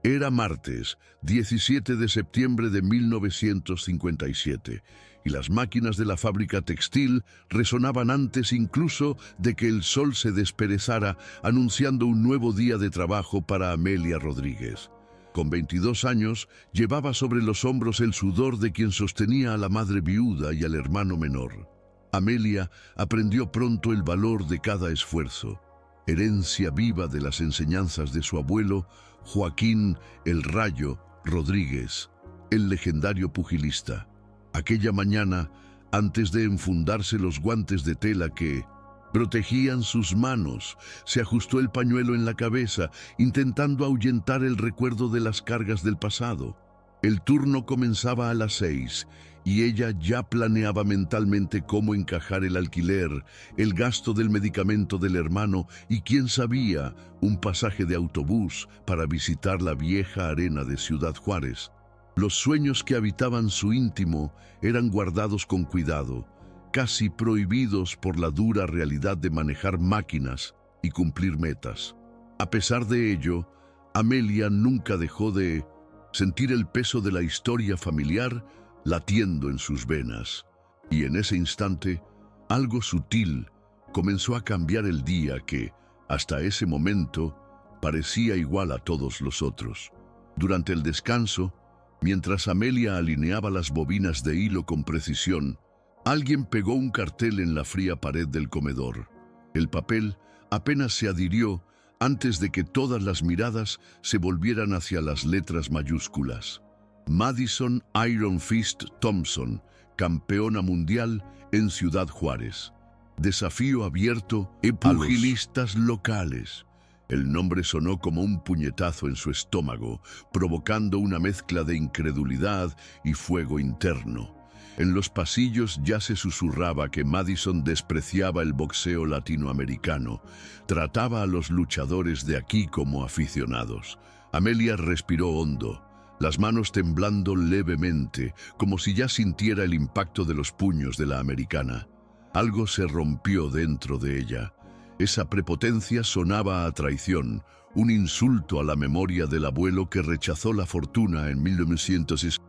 Era martes, 17 de septiembre de 1957, y las máquinas de la fábrica textil resonaban antes incluso de que el sol se desperezara, anunciando un nuevo día de trabajo para Amelia Rodríguez. Con 22 años, llevaba sobre los hombros el sudor de quien sostenía a la madre viuda y al hermano menor. Amelia aprendió pronto el valor de cada esfuerzo, herencia viva de las enseñanzas de su abuelo, Joaquín "El Rayo" Rodríguez, el legendario pugilista. Aquella mañana, antes de enfundarse los guantes de tela que protegían sus manos, se ajustó el pañuelo en la cabeza, intentando ahuyentar el recuerdo de las cargas del pasado. El turno comenzaba a las 6 y ella ya planeaba mentalmente cómo encajar el alquiler, el gasto del medicamento del hermano y, quién sabía, un pasaje de autobús para visitar la vieja arena de Ciudad Juárez. Los sueños que habitaban su íntimo eran guardados con cuidado, casi prohibidos por la dura realidad de manejar máquinas y cumplir metas. A pesar de ello, Amelia nunca dejó de sentir el peso de la historia familiar latiendo en sus venas. Y en ese instante, algo sutil comenzó a cambiar el día que, hasta ese momento, parecía igual a todos los otros. Durante el descanso, mientras Amelia alineaba las bobinas de hilo con precisión, alguien pegó un cartel en la fría pared del comedor. El papel apenas se adhirió antes de que todas las miradas se volvieran hacia las letras mayúsculas. Madison Iron Fist Thompson, campeona mundial en Ciudad Juárez. Desafío abierto a pugilistas locales. El nombre sonó como un puñetazo en su estómago, provocando una mezcla de incredulidad y fuego interno. En los pasillos ya se susurraba que Madison despreciaba el boxeo latinoamericano. Trataba a los luchadores de aquí como aficionados. Amelia respiró hondo, las manos temblando levemente, como si ya sintiera el impacto de los puños de la americana. Algo se rompió dentro de ella. Esa prepotencia sonaba a traición, un insulto a la memoria del abuelo que rechazó la fortuna en 1900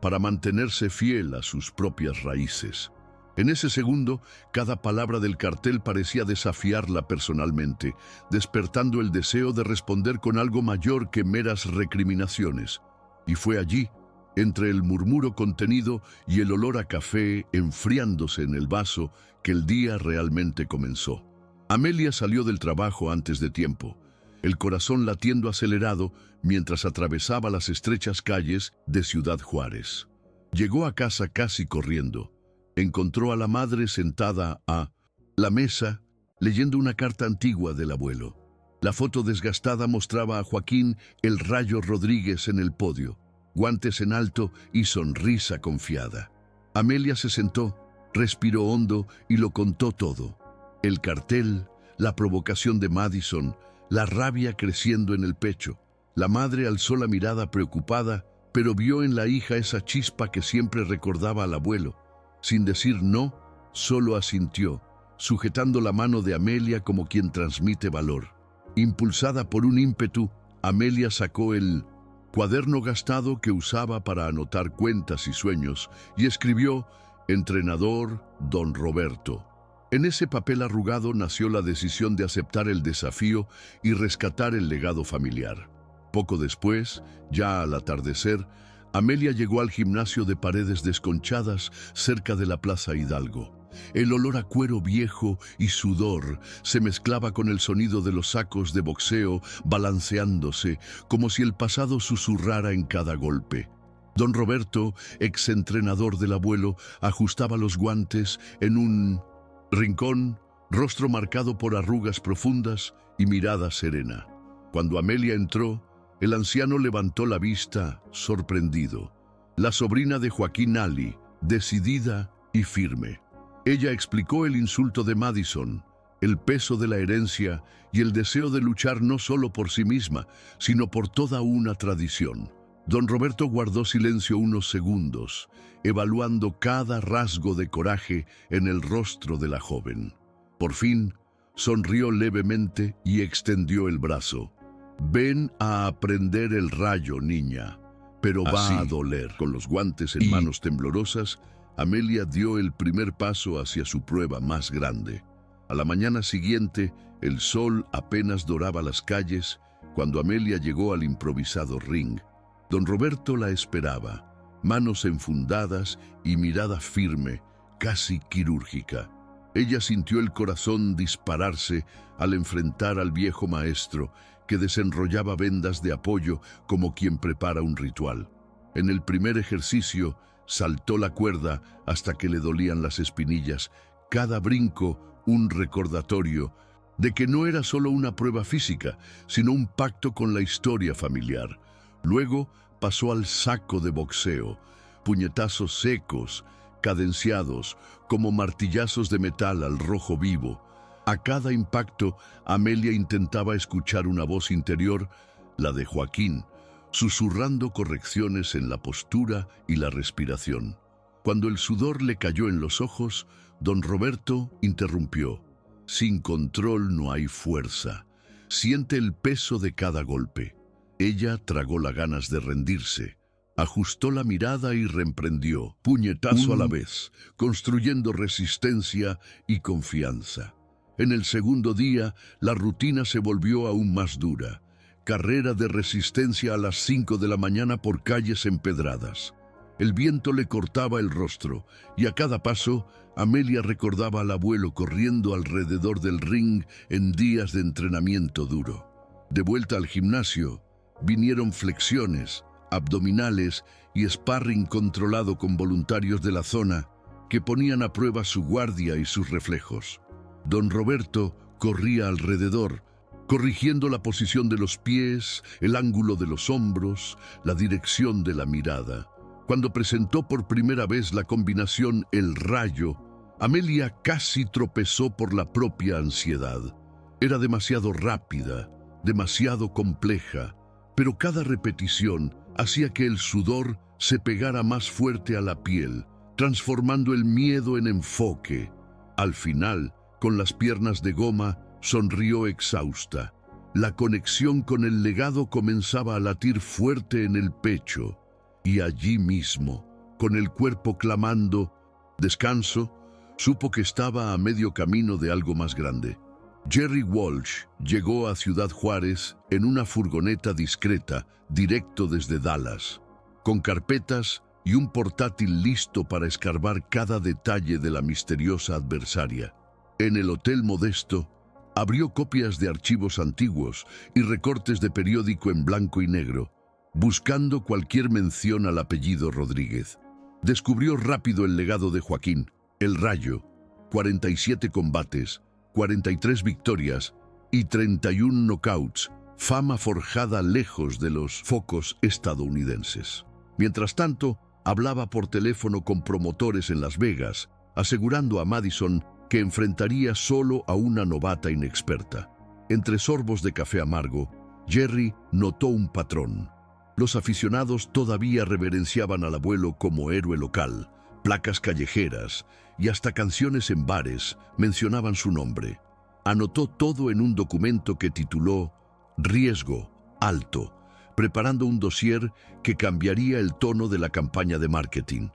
para mantenerse fiel a sus propias raíces. En ese segundo, cada palabra del cartel parecía desafiarla personalmente, despertando el deseo de responder con algo mayor que meras recriminaciones. Y fue allí, entre el murmuro contenido y el olor a café enfriándose en el vaso, que el día realmente comenzó. Amelia salió del trabajo antes de tiempo, el corazón latiendo acelerado mientras atravesaba las estrechas calles de Ciudad Juárez. Llegó a casa casi corriendo. Encontró a la madre sentada a la mesa, leyendo una carta antigua del abuelo. La foto desgastada mostraba a Joaquín "El Rayo" Rodríguez en el podio, guantes en alto y sonrisa confiada. Amelia se sentó, respiró hondo y lo contó todo. El cartel, la provocación de Madison, la rabia creciendo en el pecho. La madre alzó la mirada preocupada, pero vio en la hija esa chispa que siempre recordaba al abuelo. Sin decir no, solo asintió, sujetando la mano de Amelia como quien transmite valor. Impulsada por un ímpetu, Amelia sacó el cuaderno gastado que usaba para anotar cuentas y sueños y escribió "Entrenador Don Roberto". En ese papel arrugado nació la decisión de aceptar el desafío y rescatar el legado familiar. Poco después, ya al atardecer, Amelia llegó al gimnasio de paredes desconchadas cerca de la Plaza Hidalgo. El olor a cuero viejo y sudor se mezclaba con el sonido de los sacos de boxeo balanceándose, como si el pasado susurrara en cada golpe. Don Roberto, exentrenador del abuelo, ajustaba los guantes en un rincón, rostro marcado por arrugas profundas y mirada serena. Cuando Amelia entró, el anciano levantó la vista, sorprendido. La sobrina de Joaquín Ali, decidida y firme. Ella explicó el insulto de Madison, el peso de la herencia y el deseo de luchar no solo por sí misma, sino por toda una tradición. Don Roberto guardó silencio unos segundos, evaluando cada rasgo de coraje en el rostro de la joven. Por fin, sonrió levemente y extendió el brazo. Ven a aprender el rayo, niña, pero va a doler. Con los guantes en manos temblorosas, Amelia dio el primer paso hacia su prueba más grande. A la mañana siguiente, el sol apenas doraba las calles cuando Amelia llegó al improvisado ring. Don Roberto la esperaba, manos enfundadas y mirada firme, casi quirúrgica. Ella sintió el corazón dispararse al enfrentar al viejo maestro, que desenrollaba vendas de apoyo como quien prepara un ritual. En el primer ejercicio, saltó la cuerda hasta que le dolían las espinillas, cada brinco un recordatorio de que no era solo una prueba física, sino un pacto con la historia familiar. Luego pasó al saco de boxeo, puñetazos secos, cadenciados, como martillazos de metal al rojo vivo. A cada impacto, Amelia intentaba escuchar una voz interior, la de Joaquín, susurrando correcciones en la postura y la respiración. Cuando el sudor le cayó en los ojos, don Roberto interrumpió. Sin control no hay fuerza. Siente el peso de cada golpe. Ella tragó las ganas de rendirse. Ajustó la mirada y reemprendió, puñetazo a la vez, construyendo resistencia y confianza. En el segundo día, la rutina se volvió aún más dura. Carrera de resistencia a las 5 de la mañana por calles empedradas. El viento le cortaba el rostro, y a cada paso, Amelia recordaba al abuelo corriendo alrededor del ring en días de entrenamiento duro. De vuelta al gimnasio, vinieron flexiones, abdominales y sparring controlado con voluntarios de la zona que ponían a prueba su guardia y sus reflejos. Don Roberto corría alrededor, corrigiendo la posición de los pies, el ángulo de los hombros, la dirección de la mirada. Cuando presentó por primera vez la combinación El Rayo, Amelia casi tropezó por la propia ansiedad. Era demasiado rápida, demasiado compleja, pero cada repetición hacía que el sudor se pegara más fuerte a la piel, transformando el miedo en enfoque. Al final, con las piernas de goma, sonrió exhausta. La conexión con el legado comenzaba a latir fuerte en el pecho, y allí mismo, con el cuerpo clamando «descanso», supo que estaba a medio camino de algo más grande. Jerry Walsh llegó a Ciudad Juárez en una furgoneta discreta, directo desde Dallas, con carpetas y un portátil listo para escarbar cada detalle de la misteriosa adversaria. En el hotel modesto, abrió copias de archivos antiguos y recortes de periódico en blanco y negro, buscando cualquier mención al apellido Rodríguez. Descubrió rápido el legado de Joaquín, El Rayo: 47 combates, 43 victorias y 31 knockouts, fama forjada lejos de los focos estadounidenses. Mientras tanto, hablaba por teléfono con promotores en Las Vegas, asegurando a Madison que enfrentaría solo a una novata inexperta. Entre sorbos de café amargo, Jerry notó un patrón. Los aficionados todavía reverenciaban al abuelo como héroe local. Placas callejeras y hasta canciones en bares mencionaban su nombre. Anotó todo en un documento que tituló Riesgo Alto, preparando un dossier que cambiaría el tono de la campaña de marketing.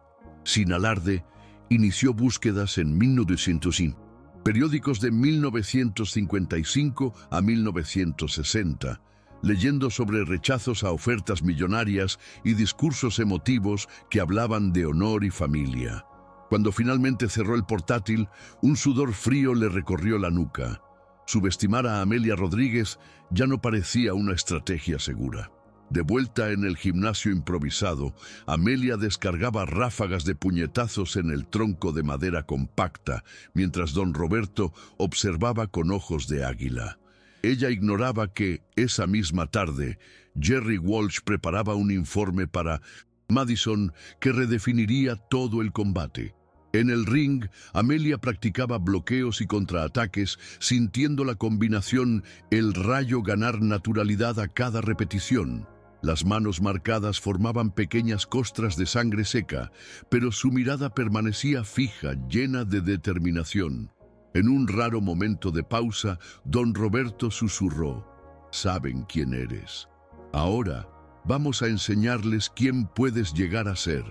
Sin alarde, inició búsquedas en 1905, periódicos de 1955 a 1960, leyendo sobre rechazos a ofertas millonarias y discursos emotivos que hablaban de honor y familia. Cuando finalmente cerró el portátil, un sudor frío le recorrió la nuca. Subestimar a Amelia Rodríguez ya no parecía una estrategia segura. De vuelta en el gimnasio improvisado, Amelia descargaba ráfagas de puñetazos en el tronco de madera compacta, mientras don Roberto observaba con ojos de águila. Ella ignoraba que, esa misma tarde, Jerry Walsh preparaba un informe para Madison que redefiniría todo el combate. En el ring, Amelia practicaba bloqueos y contraataques, sintiendo la combinación El Rayo ganar naturalidad a cada repetición. Las manos marcadas formaban pequeñas costras de sangre seca, pero su mirada permanecía fija, llena de determinación. En un raro momento de pausa, don Roberto susurró: saben quién eres. Ahora vamos a enseñarles quién puedes llegar a ser.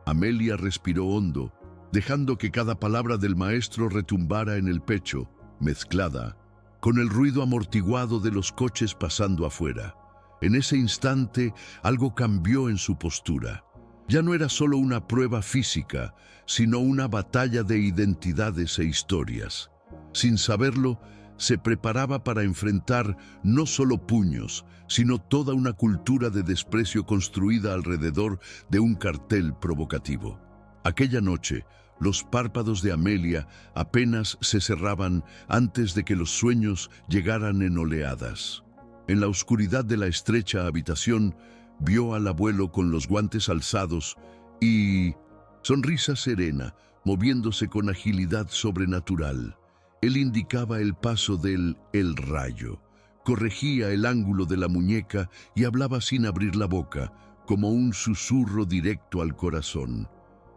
Amelia respiró hondo, dejando que cada palabra del maestro retumbara en el pecho, mezclada con el ruido amortiguado de los coches pasando afuera. En ese instante, algo cambió en su postura. Ya no era solo una prueba física, sino una batalla de identidades e historias. Sin saberlo, se preparaba para enfrentar no solo puños, sino toda una cultura de desprecio construida alrededor de un cartel provocativo. Aquella noche, los párpados de Amelia apenas se cerraban antes de que los sueños llegaran en oleadas. En la oscuridad de la estrecha habitación, vio al abuelo con los guantes alzados y sonrisa serena, moviéndose con agilidad sobrenatural. Él indicaba el paso del El Rayo, corregía el ángulo de la muñeca y hablaba sin abrir la boca, como un susurro directo al corazón.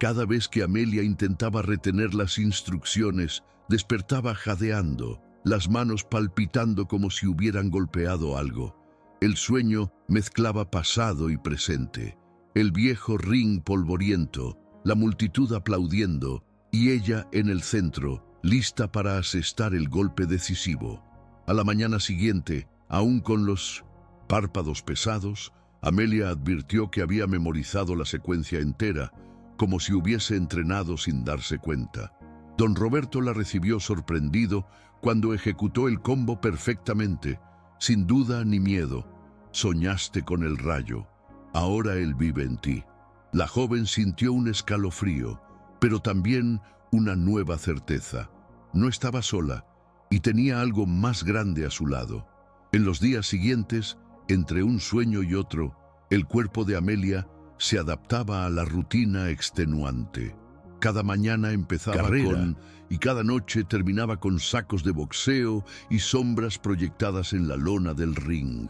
Cada vez que Amelia intentaba retener las instrucciones, despertaba jadeando, las manos palpitando como si hubieran golpeado algo. El sueño mezclaba pasado y presente, el viejo ring polvoriento, la multitud aplaudiendo y ella en el centro, lista para asestar el golpe decisivo. A la mañana siguiente, aún con los párpados pesados, Amelia advirtió que había memorizado la secuencia entera, como si hubiese entrenado sin darse cuenta. Don Roberto la recibió sorprendido cuando ejecutó el combo perfectamente, sin duda ni miedo. Soñaste con el rayo, ahora él vive en ti. La joven sintió un escalofrío, pero también una nueva certeza. No estaba sola y tenía algo más grande a su lado. En los días siguientes, entre un sueño y otro, el cuerpo de Amelia se adaptaba a la rutina extenuante. Cada mañana empezaba carrera y cada noche terminaba con sacos de boxeo y sombras proyectadas en la lona del ring.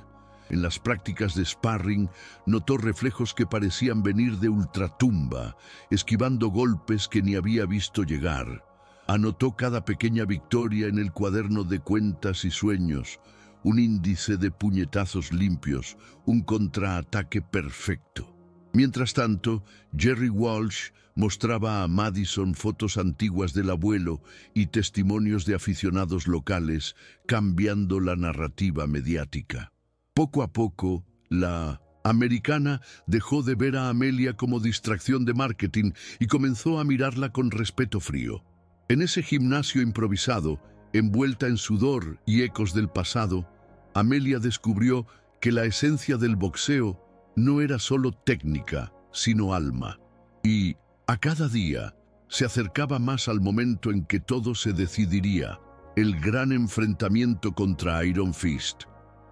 En las prácticas de sparring notó reflejos que parecían venir de ultratumba, esquivando golpes que ni había visto llegar. Anotó cada pequeña victoria en el cuaderno de cuentas y sueños, un índice de puñetazos limpios, un contraataque perfecto. Mientras tanto, Jerry Walsh mostraba a Madison fotos antiguas del abuelo y testimonios de aficionados locales, cambiando la narrativa mediática. Poco a poco, la americana dejó de ver a Amelia como distracción de marketing y comenzó a mirarla con respeto frío. En ese gimnasio improvisado, envuelta en sudor y ecos del pasado, Amelia descubrió que la esencia del boxeo no era solo técnica, sino alma. Y, a cada día, se acercaba más al momento en que todo se decidiría, el gran enfrentamiento contra Iron Fist.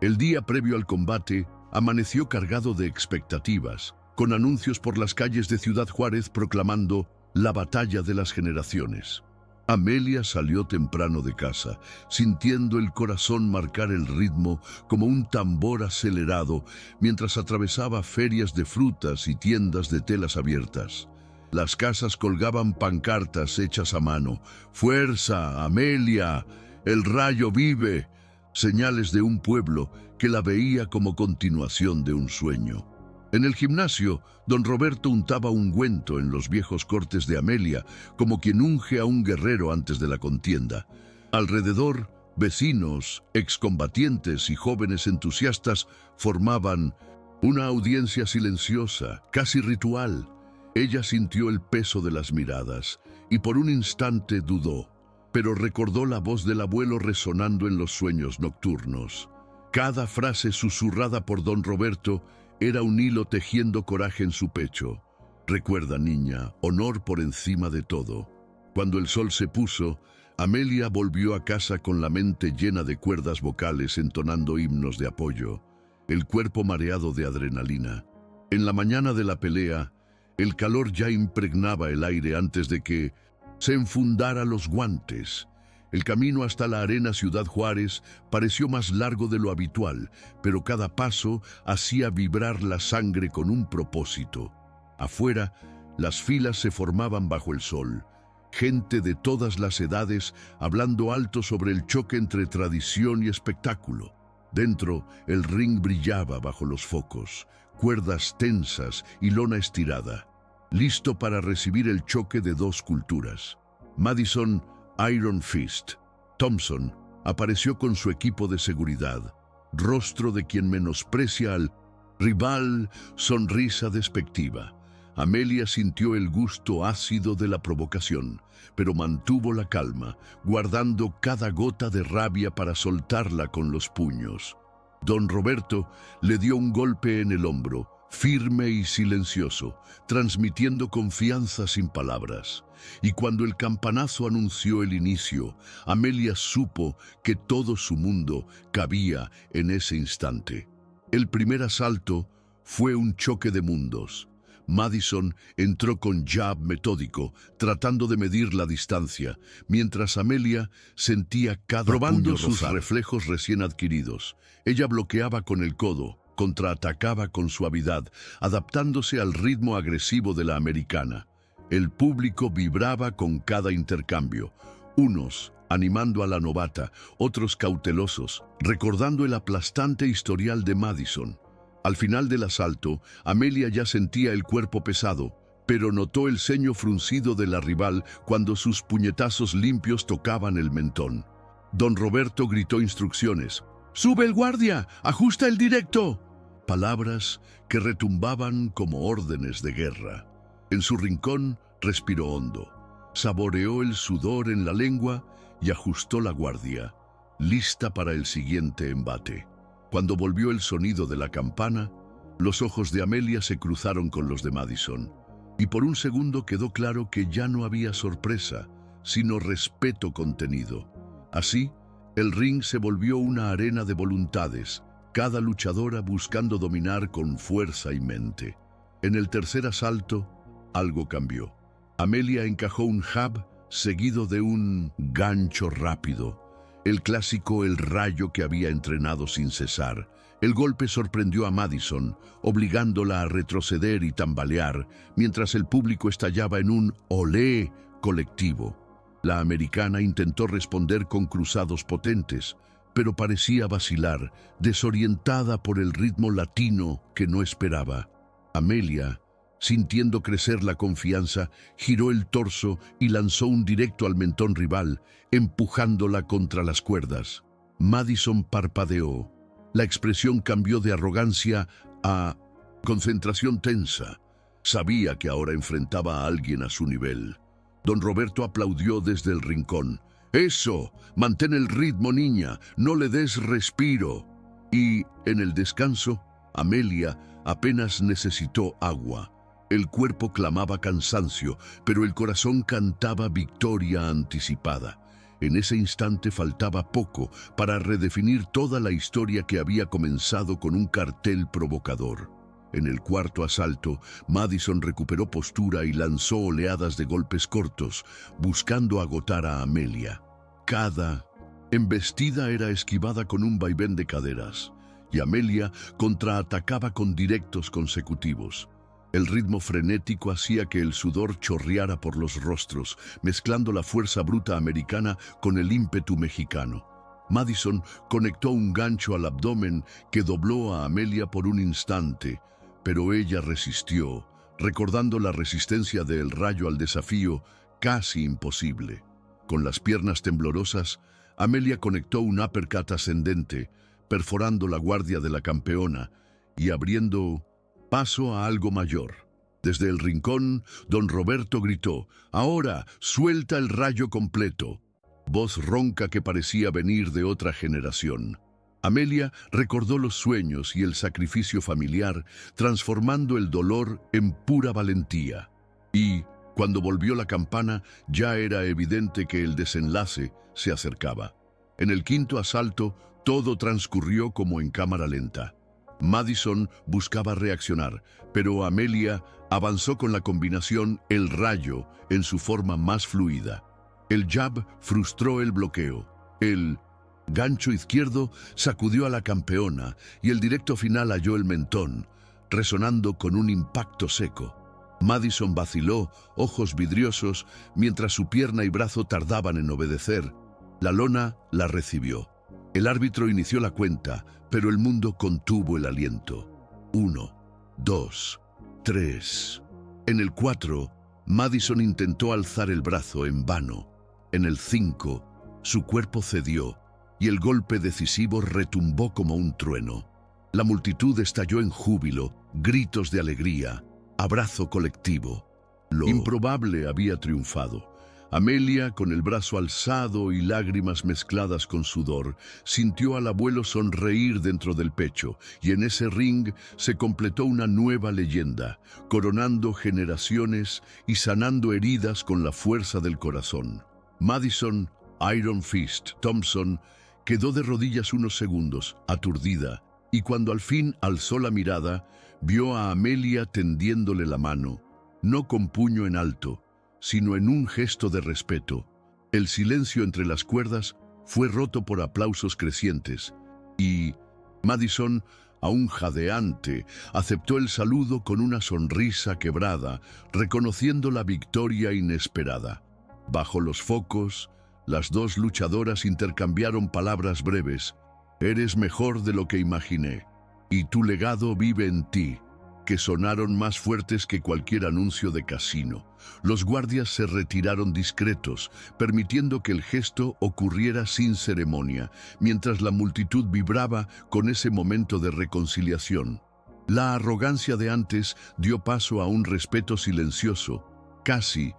El día previo al combate, amaneció cargado de expectativas, con anuncios por las calles de Ciudad Juárez proclamando la batalla de las generaciones. Amelia salió temprano de casa, sintiendo el corazón marcar el ritmo como un tambor acelerado mientras atravesaba ferias de frutas y tiendas de telas abiertas. Las casas colgaban pancartas hechas a mano. ¡Fuerza, Amelia! ¡El rayo vive! Señales de un pueblo que la veía como continuación de un sueño. En el gimnasio, don Roberto untaba ungüento en los viejos cortes de Amelia, como quien unge a un guerrero antes de la contienda. Alrededor, vecinos, excombatientes y jóvenes entusiastas formaban una audiencia silenciosa, casi ritual. Ella sintió el peso de las miradas y por un instante dudó, pero recordó la voz del abuelo resonando en los sueños nocturnos. Cada frase susurrada por don Roberto era un hilo tejiendo coraje en su pecho. Recuerda, niña, honor por encima de todo. Cuando el sol se puso, Amelia volvió a casa con la mente llena de cuerdas vocales entonando himnos de apoyo, el cuerpo mareado de adrenalina. En la mañana de la pelea, el calor ya impregnaba el aire antes de que se enfundara los guantes. El camino hasta la arena Ciudad Juárez pareció más largo de lo habitual, pero cada paso hacía vibrar la sangre con un propósito. Afuera, las filas se formaban bajo el sol. Gente de todas las edades hablando alto sobre el choque entre tradición y espectáculo. Dentro, el ring brillaba bajo los focos, cuerdas tensas y lona estirada, listo para recibir el choque de dos culturas. Madison, Iron Fist. Thompson apareció con su equipo de seguridad, rostro de quien menosprecia al rival, sonrisa despectiva. Amelia sintió el gusto ácido de la provocación, pero mantuvo la calma, guardando cada gota de rabia para soltarla con los puños. Don Roberto le dio un golpe en el hombro, firme y silencioso, transmitiendo confianza sin palabras. Y cuando el campanazo anunció el inicio, Amelia supo que todo su mundo cabía en ese instante. El primer asalto fue un choque de mundos. Madison entró con jab metódico, tratando de medir la distancia, mientras Amelia sentía cada probando sus reflejos recién adquiridos. Ella bloqueaba con el codo, contraatacaba con suavidad, adaptándose al ritmo agresivo de la americana. El público vibraba con cada intercambio, unos animando a la novata, otros cautelosos, recordando el aplastante historial de Madison. Al final del asalto, Amelia ya sentía el cuerpo pesado, pero notó el ceño fruncido de la rival cuando sus puñetazos limpios tocaban el mentón. Don Roberto gritó instrucciones. ¡Sube el guardia! ¡Ajusta el directo! Palabras que retumbaban como órdenes de guerra. En su rincón respiró hondo, saboreó el sudor en la lengua y ajustó la guardia, lista para el siguiente embate. Cuando volvió el sonido de la campana, los ojos de Amelia se cruzaron con los de Madison, y por un segundo quedó claro que ya no había sorpresa, sino respeto contenido. Así, el ring se volvió una arena de voluntades, cada luchadora buscando dominar con fuerza y mente. En el tercer asalto, algo cambió. Amelia encajó un jab seguido de un gancho rápido, el clásico el rayo que había entrenado sin cesar. El golpe sorprendió a Madison, obligándola a retroceder y tambalear, mientras el público estallaba en un olé colectivo. La americana intentó responder con cruzados potentes, pero parecía vacilar, desorientada por el ritmo latino que no esperaba. Amelia, sintiendo crecer la confianza, giró el torso y lanzó un directo al mentón rival, empujándola contra las cuerdas. Madison parpadeó. La expresión cambió de arrogancia a concentración tensa. Sabía que ahora enfrentaba a alguien a su nivel. Don Roberto aplaudió desde el rincón. «¡Eso! Mantén el ritmo, niña. No le des respiro». Y, en el descanso, Amelia apenas necesitó agua. El cuerpo clamaba cansancio, pero el corazón cantaba victoria anticipada. En ese instante faltaba poco para redefinir toda la historia que había comenzado con un cartel provocador. En el cuarto asalto, Madison recuperó postura y lanzó oleadas de golpes cortos, buscando agotar a Amelia. Cada embestida era esquivada con un vaivén de caderas, y Amelia contraatacaba con directos consecutivos. El ritmo frenético hacía que el sudor chorreara por los rostros, mezclando la fuerza bruta americana con el ímpetu mexicano. Madison conectó un gancho al abdomen que dobló a Amelia por un instante, pero ella resistió, recordando la resistencia del rayo al desafío casi imposible. Con las piernas temblorosas, Amelia conectó un uppercut ascendente, perforando la guardia de la campeona y abriendo paso a algo mayor. Desde el rincón, don Roberto gritó: «Ahora, suelta el rayo completo», voz ronca que parecía venir de otra generación. Amelia recordó los sueños y el sacrificio familiar, transformando el dolor en pura valentía. Y, cuando volvió la campana, ya era evidente que el desenlace se acercaba. En el quinto asalto, todo transcurrió como en cámara lenta. Madison buscaba reaccionar, pero Amelia avanzó con la combinación el rayo en su forma más fluida. El jab frustró el bloqueo. El gancho izquierdo sacudió a la campeona y el directo final halló el mentón, resonando con un impacto seco. Madison vaciló, ojos vidriosos, mientras su pierna y brazo tardaban en obedecer. La lona la recibió. El árbitro inició la cuenta, pero el mundo contuvo el aliento. 1, 2, 3. En el 4, Madison intentó alzar el brazo en vano. En el 5, su cuerpo cedió y el golpe decisivo retumbó como un trueno. La multitud estalló en júbilo, gritos de alegría, abrazo colectivo. Lo improbable había triunfado. Amelia, con el brazo alzado y lágrimas mezcladas con sudor, sintió al abuelo sonreír dentro del pecho, y en ese ring se completó una nueva leyenda, coronando generaciones y sanando heridas con la fuerza del corazón. Madison Iron Fist Thompson quedó de rodillas unos segundos, aturdida, y cuando al fin alzó la mirada, vio a Amelia tendiéndole la mano, no con puño en alto, sino en un gesto de respeto. El silencio entre las cuerdas fue roto por aplausos crecientes, y Madison, aún jadeante, aceptó el saludo con una sonrisa quebrada, reconociendo la victoria inesperada. Bajo los focos, las dos luchadoras intercambiaron palabras breves. «Eres mejor de lo que imaginé, y tu legado vive en ti», que sonaron más fuertes que cualquier anuncio de casino. Los guardias se retiraron discretos, permitiendo que el gesto ocurriera sin ceremonia, mientras la multitud vibraba con ese momento de reconciliación. La arrogancia de antes dio paso a un respeto silencioso, casi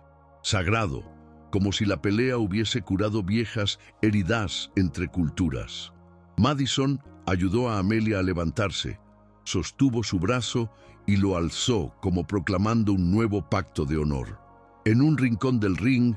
sagrado, como si la pelea hubiese curado viejas heridas entre culturas. Madison ayudó a Amelia a levantarse, sostuvo su brazo y lo alzó como proclamando un nuevo pacto de honor. En un rincón del ring,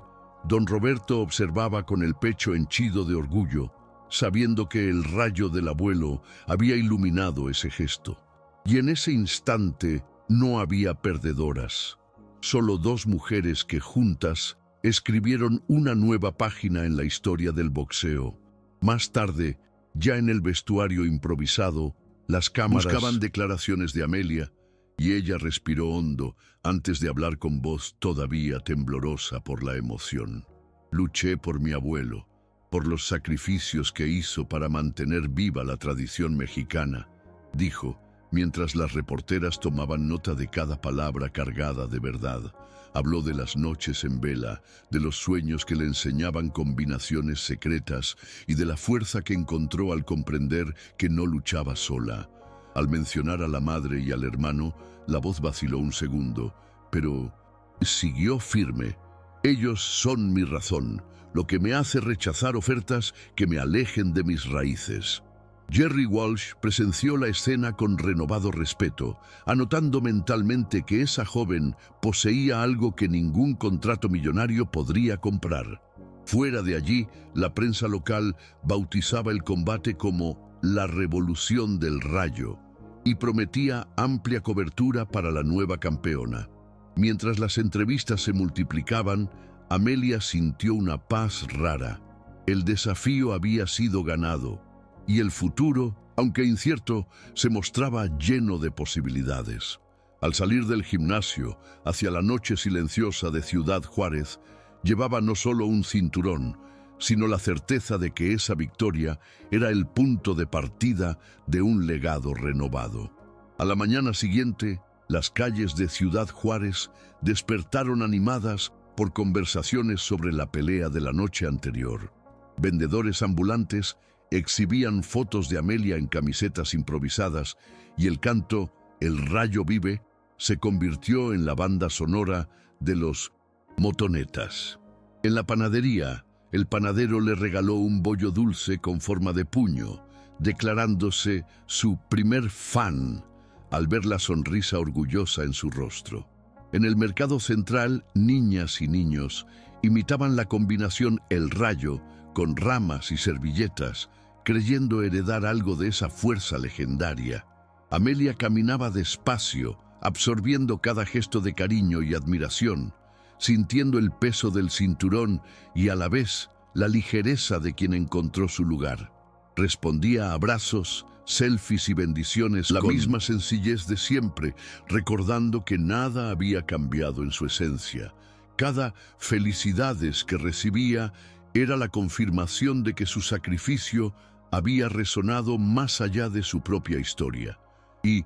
don Roberto observaba con el pecho henchido de orgullo, sabiendo que el rayo del abuelo había iluminado ese gesto. Y en ese instante no había perdedoras, solo dos mujeres que juntas escribieron una nueva página en la historia del boxeo. Más tarde, ya en el vestuario improvisado, las cámaras buscaban declaraciones de Amelia, y ella respiró hondo antes de hablar con voz todavía temblorosa por la emoción. «Luché por mi abuelo, por los sacrificios que hizo para mantener viva la tradición mexicana», dijo, mientras las reporteras tomaban nota de cada palabra cargada de verdad. Habló de las noches en vela, de los sueños que le enseñaban combinaciones secretas y de la fuerza que encontró al comprender que no luchaba sola. Al mencionar a la madre y al hermano, la voz vaciló un segundo, pero siguió firme. «Ellos son mi razón, lo que me hace rechazar ofertas que me alejen de mis raíces». Jerry Walsh presenció la escena con renovado respeto, anotando mentalmente que esa joven poseía algo que ningún contrato millonario podría comprar. Fuera de allí, la prensa local bautizaba el combate como «la revolución del rayo» y prometía amplia cobertura para la nueva campeona. Mientras las entrevistas se multiplicaban, Amelia sintió una paz rara. El desafío había sido ganado, y el futuro, aunque incierto, se mostraba lleno de posibilidades. Al salir del gimnasio, hacia la noche silenciosa de Ciudad Juárez, llevaba no solo un cinturón, sino la certeza de que esa victoria era el punto de partida de un legado renovado. A la mañana siguiente, las calles de Ciudad Juárez despertaron animadas por conversaciones sobre la pelea de la noche anterior. Vendedores ambulantes exhibían fotos de Amelia en camisetas improvisadas y el canto «El Rayo Vive» se convirtió en la banda sonora de los motonetas. En la panadería, el panadero le regaló un bollo dulce con forma de puño, declarándose su primer fan al ver la sonrisa orgullosa en su rostro. En el mercado central, niñas y niños imitaban la combinación «El Rayo» con ramas y servilletas, creyendo heredar algo de esa fuerza legendaria. Amelia caminaba despacio, absorbiendo cada gesto de cariño y admiración, sintiendo el peso del cinturón y a la vez la ligereza de quien encontró su lugar. Respondía a abrazos, selfies y bendiciones, la misma sencillez de siempre, recordando que nada había cambiado en su esencia. Cada felicidades que recibía era la confirmación de que su sacrificio había resonado más allá de su propia historia y,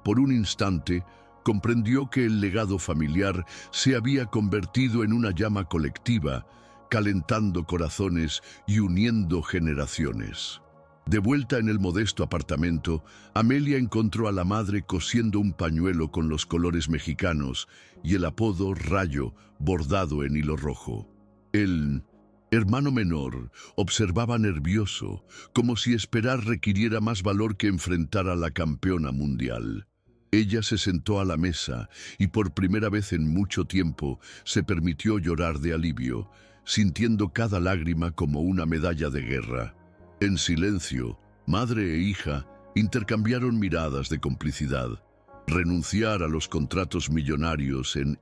por un instante, comprendió que el legado familiar se había convertido en una llama colectiva, calentando corazones y uniendo generaciones. De vuelta en el modesto apartamento, Amelia encontró a la madre cosiendo un pañuelo con los colores mexicanos y el apodo Rayo bordado en hilo rojo. El hermano menor observaba nervioso, como si esperar requiriera más valor que enfrentar a la campeona mundial. Ella se sentó a la mesa y por primera vez en mucho tiempo se permitió llorar de alivio, sintiendo cada lágrima como una medalla de guerra. En silencio, madre e hija intercambiaron miradas de complicidad. Renunciar a los contratos millonarios en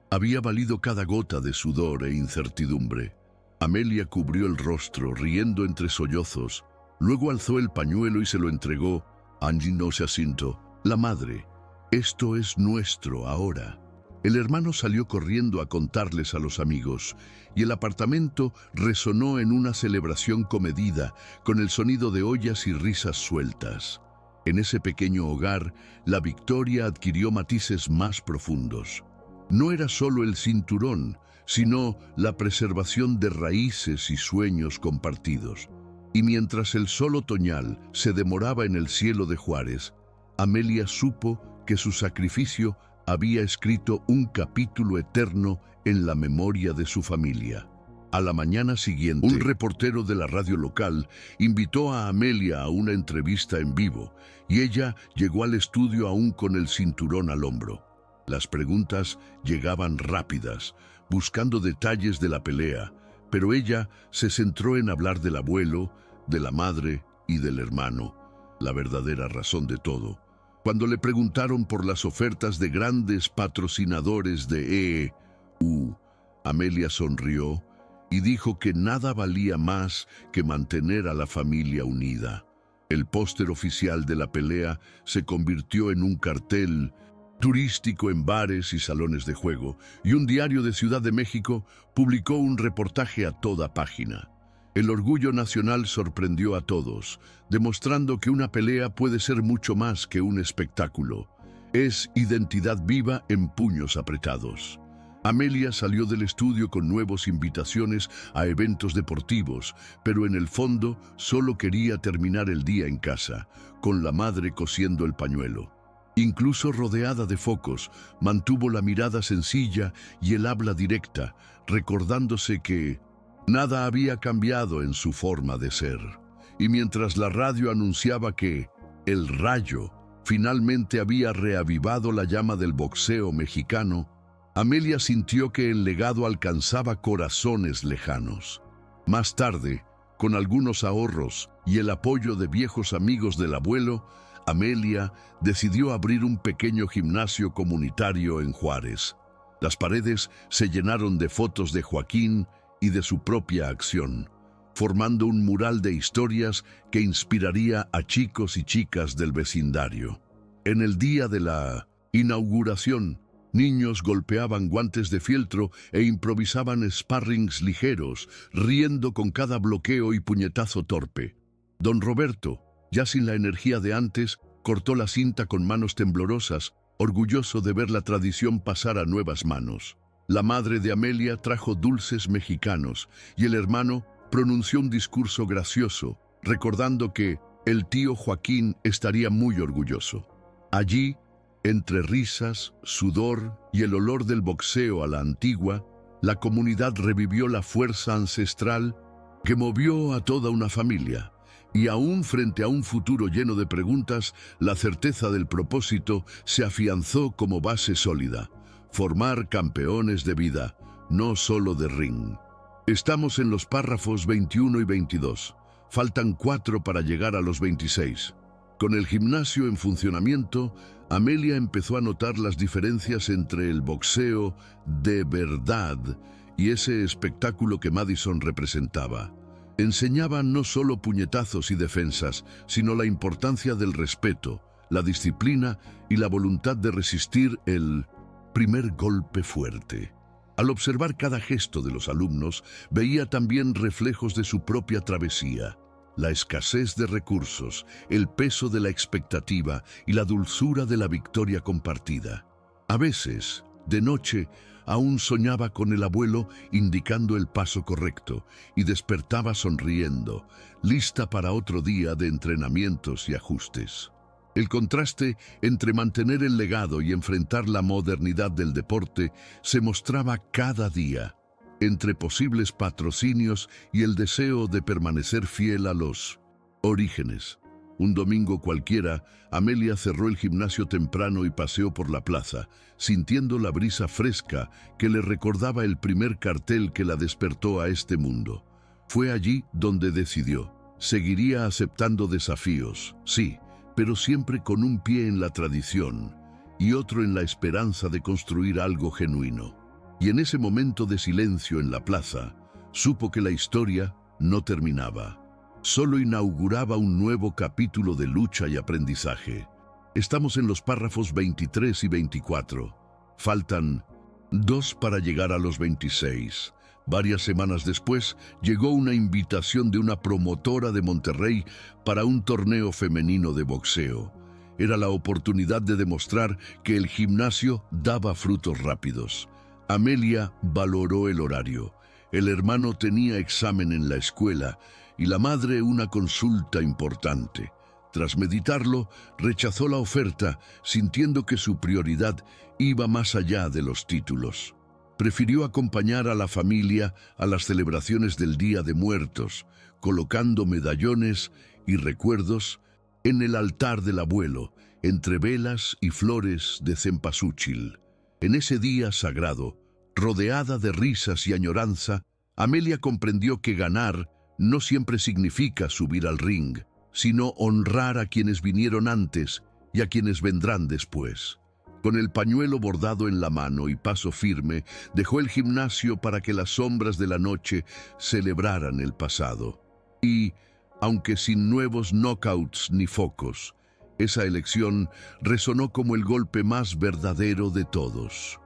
había valido cada gota de sudor e incertidumbre. Amelia cubrió el rostro, riendo entre sollozos. Luego alzó el pañuelo y se lo entregó a Angie Jacinto, la madre. Esto es nuestro ahora. El hermano salió corriendo a contarles a los amigos, y el apartamento resonó en una celebración comedida, con el sonido de ollas y risas sueltas. En ese pequeño hogar, la victoria adquirió matices más profundos. No era solo el cinturón, sino la preservación de raíces y sueños compartidos. Y mientras el sol otoñal se demoraba en el cielo de Juárez, Amelia supo que su sacrificio había escrito un capítulo eterno en la memoria de su familia. A la mañana siguiente, un reportero de la radio local invitó a Amelia a una entrevista en vivo, y ella llegó al estudio aún con el cinturón al hombro. Las preguntas llegaban rápidas, buscando detalles de la pelea, pero ella se centró en hablar del abuelo, de la madre y del hermano, la verdadera razón de todo. Cuando le preguntaron por las ofertas de grandes patrocinadores de Amelia sonrió y dijo que nada valía más que mantener a la familia unida. El póster oficial de la pelea se convirtió en un cartel turístico en bares y salones de juego, y un diario de Ciudad de México publicó un reportaje a toda página. El orgullo nacional sorprendió a todos, demostrando que una pelea puede ser mucho más que un espectáculo. Es identidad viva en puños apretados. Amelia salió del estudio con nuevas invitaciones a eventos deportivos, pero en el fondo solo quería terminar el día en casa, con la madre cosiendo el pañuelo. Incluso rodeada de focos, mantuvo la mirada sencilla y el habla directa, recordándose que nada había cambiado en su forma de ser. Y mientras la radio anunciaba que el Rayo finalmente había reavivado la llama del boxeo mexicano, Amelia sintió que el legado alcanzaba corazones lejanos. Más tarde, con algunos ahorros y el apoyo de viejos amigos del abuelo, Amelia decidió abrir un pequeño gimnasio comunitario en Juárez. Las paredes se llenaron de fotos de Joaquín y de su propia acción, formando un mural de historias que inspiraría a chicos y chicas del vecindario. En el día de la inauguración, niños golpeaban guantes de fieltro e improvisaban sparrings ligeros, riendo con cada bloqueo y puñetazo torpe. Don Roberto, ya sin la energía de antes, cortó la cinta con manos temblorosas, orgulloso de ver la tradición pasar a nuevas manos. La madre de Amelia trajo dulces mexicanos y el hermano pronunció un discurso gracioso, recordando que el tío Joaquín estaría muy orgulloso. Allí, entre risas, sudor y el olor del boxeo a la antigua, la comunidad revivió la fuerza ancestral que movió a toda una familia. Y aún frente a un futuro lleno de preguntas, la certeza del propósito se afianzó como base sólida: formar campeones de vida, no solo de ring. Estamos en los párrafos 21 y 22. Faltan 4 para llegar a los 26. Con el gimnasio en funcionamiento, Amelia empezó a notar las diferencias entre el boxeo de verdad y ese espectáculo que Madison representaba. Enseñaba no solo puñetazos y defensas, sino la importancia del respeto, la disciplina y la voluntad de resistir el primer golpe fuerte. Al observar cada gesto de los alumnos, veía también reflejos de su propia travesía. La escasez de recursos, el peso de la expectativa y la dulzura de la victoria compartida. A veces, de noche, aún soñaba con el abuelo indicando el paso correcto y despertaba sonriendo, lista para otro día de entrenamientos y ajustes. El contraste entre mantener el legado y enfrentar la modernidad del deporte se mostraba cada día, entre posibles patrocinios y el deseo de permanecer fiel a los orígenes. Un domingo cualquiera, Amelia cerró el gimnasio temprano y paseó por la plaza, sintiendo la brisa fresca que le recordaba el primer cartel que la despertó a este mundo. Fue allí donde decidió. Seguiría aceptando desafíos, sí, pero siempre con un pie en la tradición y otro en la esperanza de construir algo genuino. Y en ese momento de silencio en la plaza, supo que la historia no terminaba. Solo inauguraba un nuevo capítulo de lucha y aprendizaje. Estamos en los párrafos 23 y 24. Faltan 2 para llegar a los 26. Varias semanas después, llegó una invitación de una promotora de Monterrey para un torneo femenino de boxeo. Era la oportunidad de demostrar que el gimnasio daba frutos rápidos. Amelia valoró el horario. El hermano tenía examen en la escuela y la madre una consulta importante. Tras meditarlo, rechazó la oferta, sintiendo que su prioridad iba más allá de los títulos. Prefirió acompañar a la familia a las celebraciones del Día de Muertos, colocando medallones y recuerdos en el altar del abuelo, entre velas y flores de cempasúchil. En ese día sagrado, rodeada de risas y añoranza, Amelia comprendió que ganar no siempre significa subir al ring, sino honrar a quienes vinieron antes y a quienes vendrán después. Con el pañuelo bordado en la mano y paso firme, dejó el gimnasio para que las sombras de la noche celebraran el pasado. Y, aunque sin nuevos knockouts ni focos, esa elección resonó como el golpe más verdadero de todos.